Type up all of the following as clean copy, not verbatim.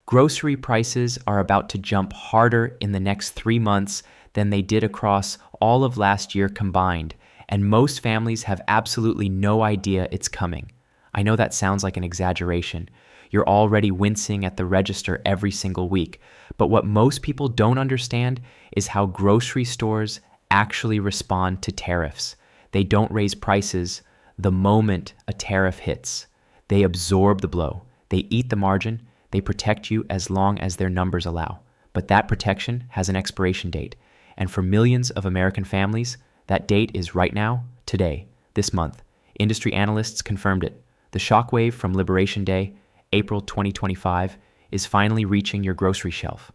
Grocery prices are about to jump harder in the next 3 months than they did across all of last year combined, and most families have absolutely no idea it's coming. I know that sounds like an exaggeration. You're already wincing at the register every single week, but what most people don't understand is how grocery stores actually respond to tariffs. They don't raise prices the moment a tariff hits. They absorb the blow. They eat the margin. They protect you as long as their numbers allow. But that protection has an expiration date. And for millions of American families, that date is right now, today, this month. Industry analysts confirmed it. The shockwave from Liberation Day, April 2025, is finally reaching your grocery shelf.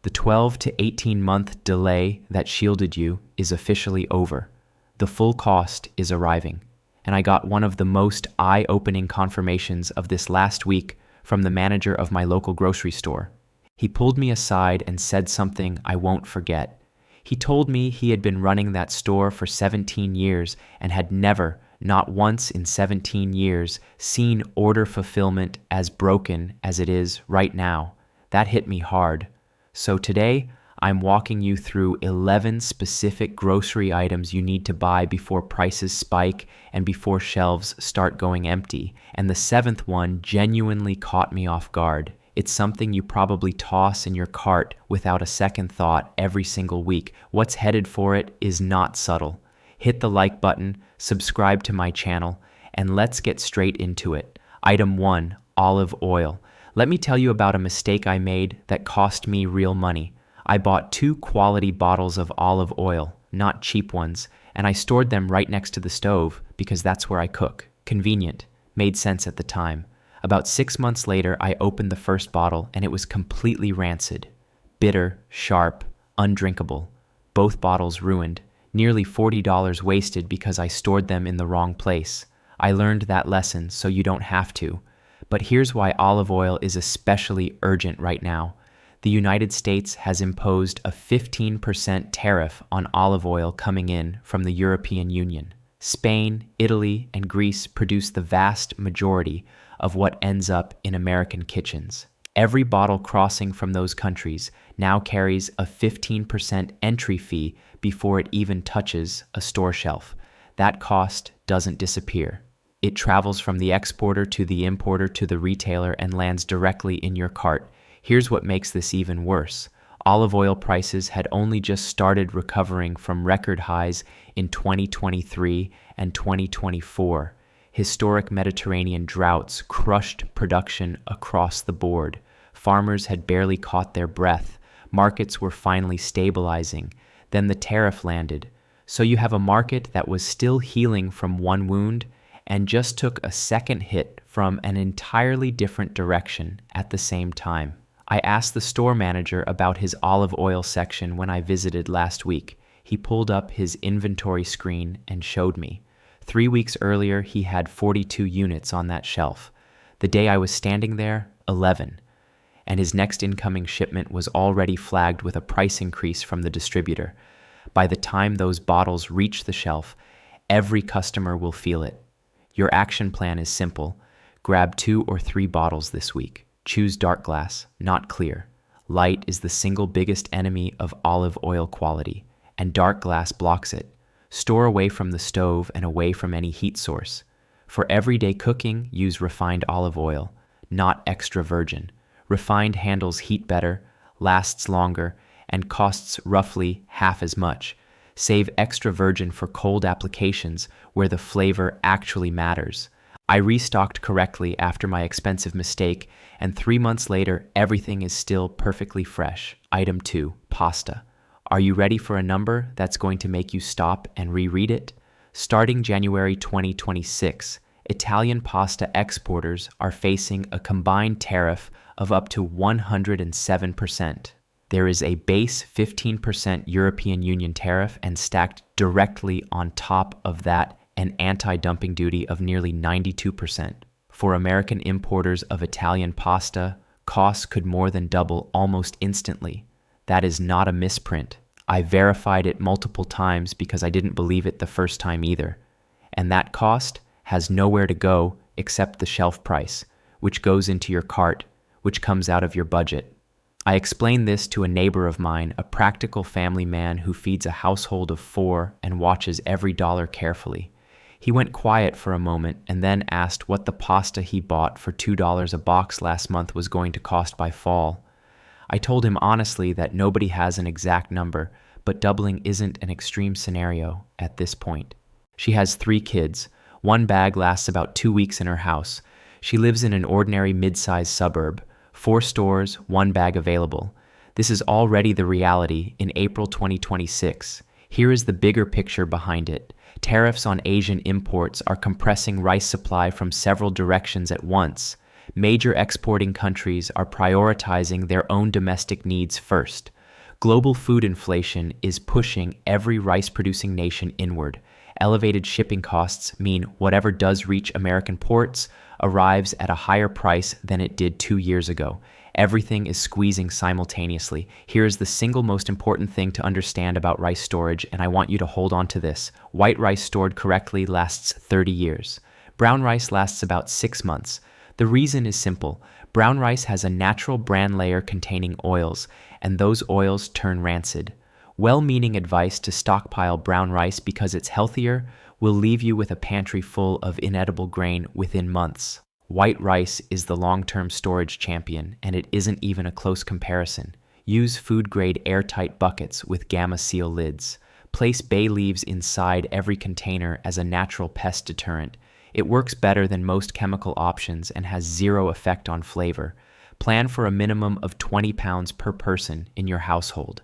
The 12 to 18-month delay that shielded you is officially over. The full cost is arriving. And I got one of the most eye-opening confirmations of this last week from the manager of my local grocery store. He pulled me aside and said something I won't forget. He told me he had been running that store for 17 years and had never, not once in 17 years, seen order fulfillment as broken as it is right now. That hit me hard. So today, I'm walking you through 11 specific grocery items you need to buy before prices spike and before shelves start going empty. And the 7th one genuinely caught me off guard. It's something you probably toss in your cart without a second thought every single week. What's headed for it is not subtle. Hit the like button, subscribe to my channel, and let's get straight into it. Item 1, olive oil. Let me tell you about a mistake I made that cost me real money. I bought 2 quality bottles of olive oil, not cheap ones, and I stored them right next to the stove because that's where I cook. Convenient. Made sense at the time. About 6 months later, I opened the first bottle and it was completely rancid. Bitter, sharp, undrinkable. Both bottles ruined. Nearly $40 wasted because I stored them in the wrong place. I learned that lesson so you don't have to. But here's why olive oil is especially urgent right now. The United States has imposed a 15% tariff on olive oil coming in from the European Union. Spain, Italy, and Greece produce the vast majority of what ends up in American kitchens. Every bottle crossing from those countries now carries a 15% entry fee before it even touches a store shelf. That cost doesn't disappear. It travels from the exporter to the importer to the retailer and lands directly in your cart. Here's what makes this even worse. Olive oil prices had only just started recovering from record highs in 2023 and 2024. Historic Mediterranean droughts crushed production across the board. Farmers had barely caught their breath. Markets were finally stabilizing. Then the tariff landed. So you have a market that was still healing from one wound and just took a second hit from an entirely different direction at the same time. I asked the store manager about his olive oil section when I visited last week. He pulled up his inventory screen and showed me. 3 weeks earlier, he had 42 units on that shelf. The day I was standing there, 11. And his next incoming shipment was already flagged with a price increase from the distributor. By the time those bottles reach the shelf, every customer will feel it. Your action plan is simple. Grab 2 or 3 bottles this week. Choose dark glass, not clear. Light is the single biggest enemy of olive oil quality, and dark glass blocks it. Store away from the stove and away from any heat source. For everyday cooking, use refined olive oil, not extra virgin. Refined handles heat better, lasts longer, and costs roughly half as much. Save extra virgin for cold applications where the flavor actually matters. I restocked correctly after my expensive mistake, and 3 months later, everything is still perfectly fresh. Item 2, pasta. Are you ready for a number that's going to make you stop and reread it? Starting January 2026, Italian pasta exporters are facing a combined tariff of up to 107%. There is a base 15% European Union tariff, and stacked directly on top of that, an anti-dumping duty of nearly 92%. For American importers of Italian pasta, costs could more than double almost instantly. That is not a misprint. I verified it multiple times because I didn't believe it the first time either. And that cost has nowhere to go except the shelf price, which goes into your cart, which comes out of your budget. I explained this to a neighbor of mine, a practical family man who feeds a household of 4 and watches every dollar carefully. He went quiet for a moment and then asked what the pasta he bought for $2 a box last month was going to cost by fall. I told him honestly that nobody has an exact number, but doubling isn't an extreme scenario at this point. She has 3 kids. One bag lasts about 2 weeks in her house. She lives in an ordinary mid-sized suburb. 4 stores, 1 bag available. This is already the reality in April 2026. Here is the bigger picture behind it. Tariffs on Asian imports are compressing rice supply from several directions at once. Major exporting countries are prioritizing their own domestic needs first. Global food inflation is pushing every rice-producing nation inward. Elevated shipping costs mean whatever does reach American ports arrives at a higher price than it did 2 years ago. Everything is squeezing simultaneously. Here is the single most important thing to understand about rice storage, and I want you to hold on to this. White rice stored correctly lasts 30 years. Brown rice lasts about 6 months. The reason is simple. Brown rice has a natural bran layer containing oils, and those oils turn rancid. Well-meaning advice to stockpile brown rice because it's healthier will leave you with a pantry full of inedible grain within months. White rice is the long-term storage champion, and it isn't even a close comparison. Use food-grade airtight buckets with gamma seal lids. Place bay leaves inside every container as a natural pest deterrent. It works better than most chemical options and has 0 effect on flavor. Plan for a minimum of 20 pounds per person in your household.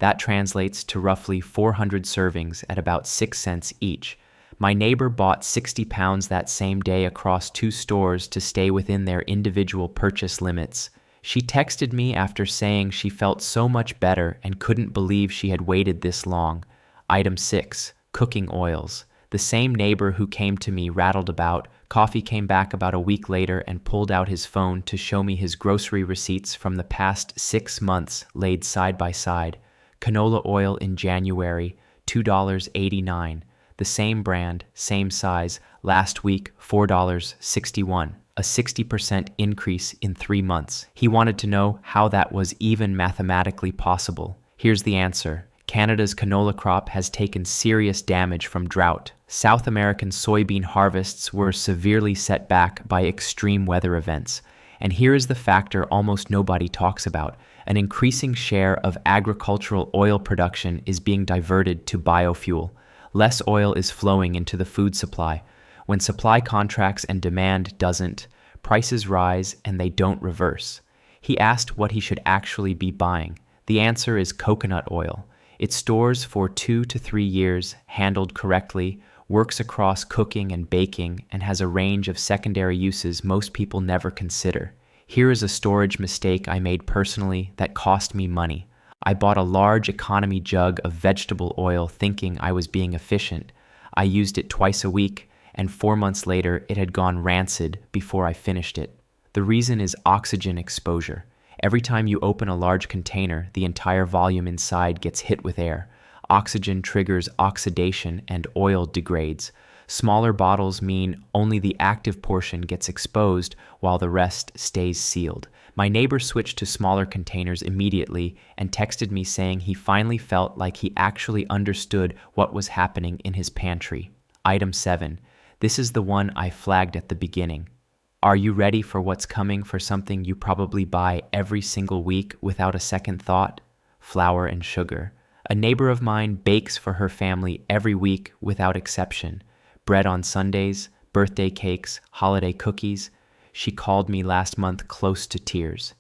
That translates to roughly 400 servings at about 6 cents each. My neighbor bought 60 pounds that same day across 2 stores to stay within their individual purchase limits. She texted me after saying she felt so much better and couldn't believe she had waited this long. Item 6. Cooking oils. The same neighbor who came to me rattled about. Coffee came back about a week later and pulled out his phone to show me his grocery receipts from the past 6 months laid side by side. Canola oil in January, $2.89. The same brand, same size, last week, $4.61. A 60% increase in 3 months. He wanted to know how that was even mathematically possible. Here's the answer. Canada's canola crop has taken serious damage from drought. South American soybean harvests were severely set back by extreme weather events. And here is the factor almost nobody talks about. An increasing share of agricultural oil production is being diverted to biofuel. Less oil is flowing into the food supply. When supply contracts and demand doesn't, prices rise and they don't reverse. He asked what he should actually be buying. The answer is coconut oil. It stores for 2 to 3 years, handled correctly, works across cooking and baking, and has a range of secondary uses most people never consider. Here is a storage mistake I made personally that cost me money. I bought a large economy jug of vegetable oil thinking I was being efficient. I used it twice a week, and 4 months later it had gone rancid before I finished it. The reason is oxygen exposure. Every time you open a large container, the entire volume inside gets hit with air. Oxygen triggers oxidation and oil degrades. Smaller bottles mean only the active portion gets exposed while the rest stays sealed. My neighbor switched to smaller containers immediately and texted me saying he finally felt like he actually understood what was happening in his pantry. Item 7. This is the one I flagged at the beginning. Are you ready for what's coming for something you probably buy every single week without a second thought? Flour and sugar. A neighbor of mine bakes for her family every week without exception. Bread on Sundays, birthday cakes, holiday cookies. She called me last month close to tears.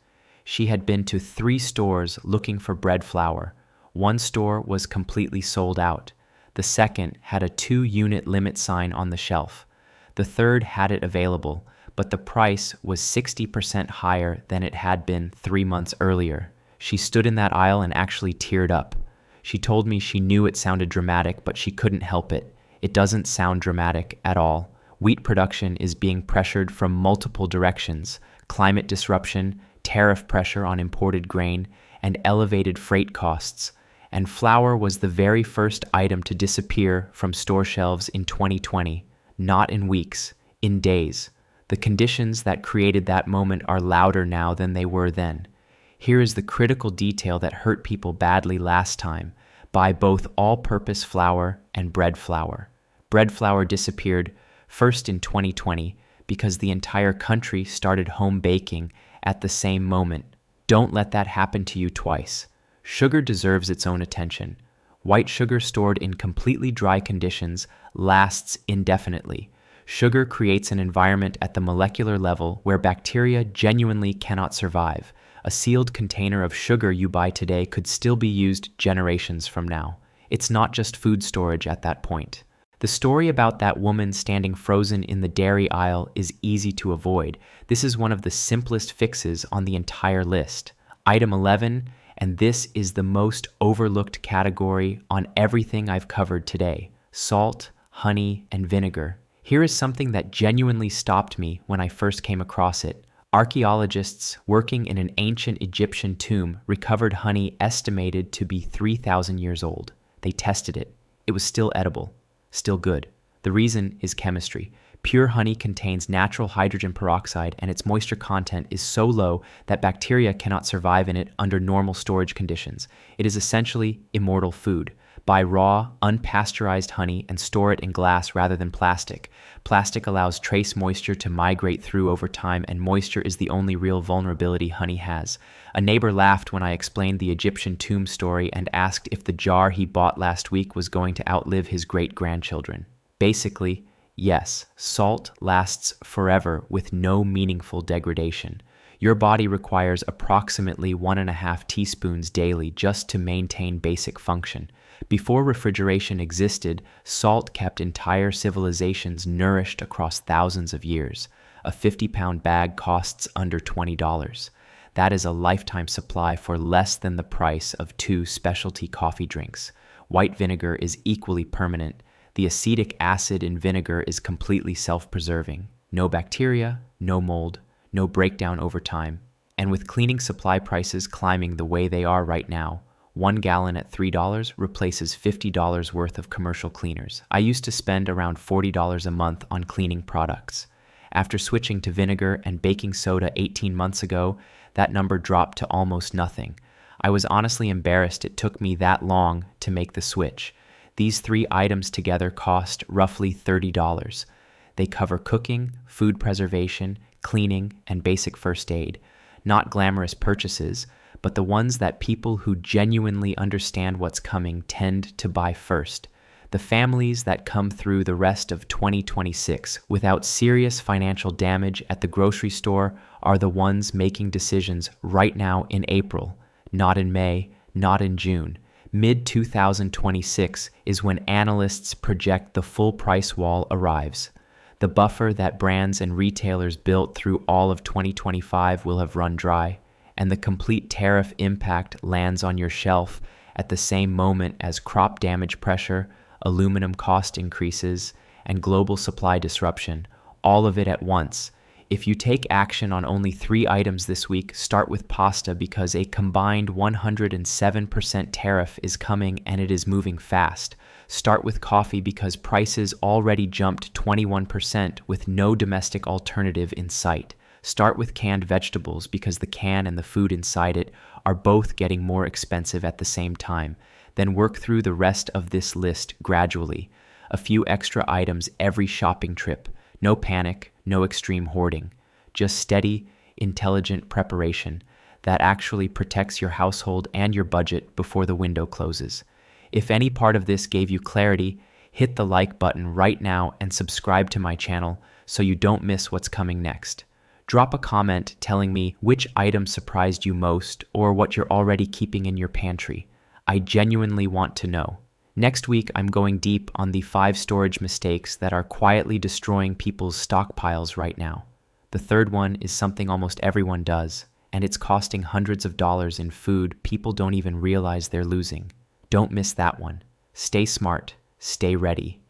She had been to 3 stores looking for bread flour. One store was completely sold out. The second had a 2-unit limit sign on the shelf. The third had it available, but the price was 60% higher than it had been 3 months earlier. She stood in that aisle and actually teared up. She told me she knew it sounded dramatic, but she couldn't help it. It doesn't sound dramatic at all. Wheat production is being pressured from multiple directions: climate disruption, tariff pressure on imported grain, and elevated freight costs. And flour was the very first item to disappear from store shelves in 2020. Not in weeks, in days. The conditions that created that moment are louder now than they were then. Here is the critical detail that hurt people badly last time. Buy both all-purpose flour and bread flour. Bread flour disappeared first in 2020 because the entire country started home baking at the same moment. Don't let that happen to you twice. Sugar deserves its own attention. White sugar stored in completely dry conditions lasts indefinitely. Sugar creates an environment at the molecular level where bacteria genuinely cannot survive. A sealed container of sugar you buy today could still be used generations from now. It's not just food storage at that point. The story about that woman standing frozen in the dairy aisle is easy to avoid. This is one of the simplest fixes on the entire list. Item 11, and this is the most overlooked category on everything I've covered today: salt, honey, and vinegar. Here is something that genuinely stopped me when I first came across it. Archaeologists working in an ancient Egyptian tomb recovered honey estimated to be 3,000 years old. They tested it. It was still edible, still good. The reason is chemistry. Pure honey contains natural hydrogen peroxide, and its moisture content is so low that bacteria cannot survive in it under normal storage conditions. It is essentially immortal food. Buy raw, unpasteurized honey and store it in glass rather than plastic. Plastic allows trace moisture to migrate through over time, and moisture is the only real vulnerability honey has. A neighbor laughed when I explained the Egyptian tomb story and asked if the jar he bought last week was going to outlive his great-grandchildren. Basically, yes, salt lasts forever with no meaningful degradation. Your body requires approximately 1.5 teaspoons daily just to maintain basic function. Before refrigeration existed, salt kept entire civilizations nourished across thousands of years. A 50-pound bag costs under $20. That is a lifetime supply for less than the price of 2 specialty coffee drinks. White vinegar is equally permanent. The acetic acid in vinegar is completely self-preserving. No bacteria, no mold, no breakdown over time. And with cleaning supply prices climbing the way they are right now, 1 gallon at $3 replaces $50 worth of commercial cleaners. I used to spend around $40 a month on cleaning products. After switching to vinegar and baking soda 18 months ago, that number dropped to almost nothing. I was honestly embarrassed it took me that long to make the switch. These 3 items together cost roughly $30. They cover cooking, food preservation, cleaning, and basic first aid. Not glamorous purchases, but the ones that people who genuinely understand what's coming tend to buy first. The families that come through the rest of 2026 without serious financial damage at the grocery store are the ones making decisions right now in April, not in May, not in June. Mid-2026 is when analysts project the full price wall arrives. The buffer that brands and retailers built through all of 2025 will have run dry, and the complete tariff impact lands on your shelf at the same moment as crop damage pressure, aluminum cost increases, and global supply disruption, all of it at once. If you take action on only 3 items this week, start with pasta because a combined 107% tariff is coming and it is moving fast. Start with coffee because prices already jumped 21% with no domestic alternative in sight. Start with canned vegetables because the can and the food inside it are both getting more expensive at the same time. Then work through the rest of this list gradually. A few extra items every shopping trip. No panic, no extreme hoarding. Just steady, intelligent preparation that actually protects your household and your budget before the window closes. If any part of this gave you clarity, hit the like button right now and subscribe to my channel so you don't miss what's coming next. Drop a comment telling me which item surprised you most or what you're already keeping in your pantry. I genuinely want to know. Next week, I'm going deep on the 5 storage mistakes that are quietly destroying people's stockpiles right now. The third one is something almost everyone does, and it's costing hundreds of dollars in food people don't even realize they're losing. Don't miss that one. Stay smart, stay ready.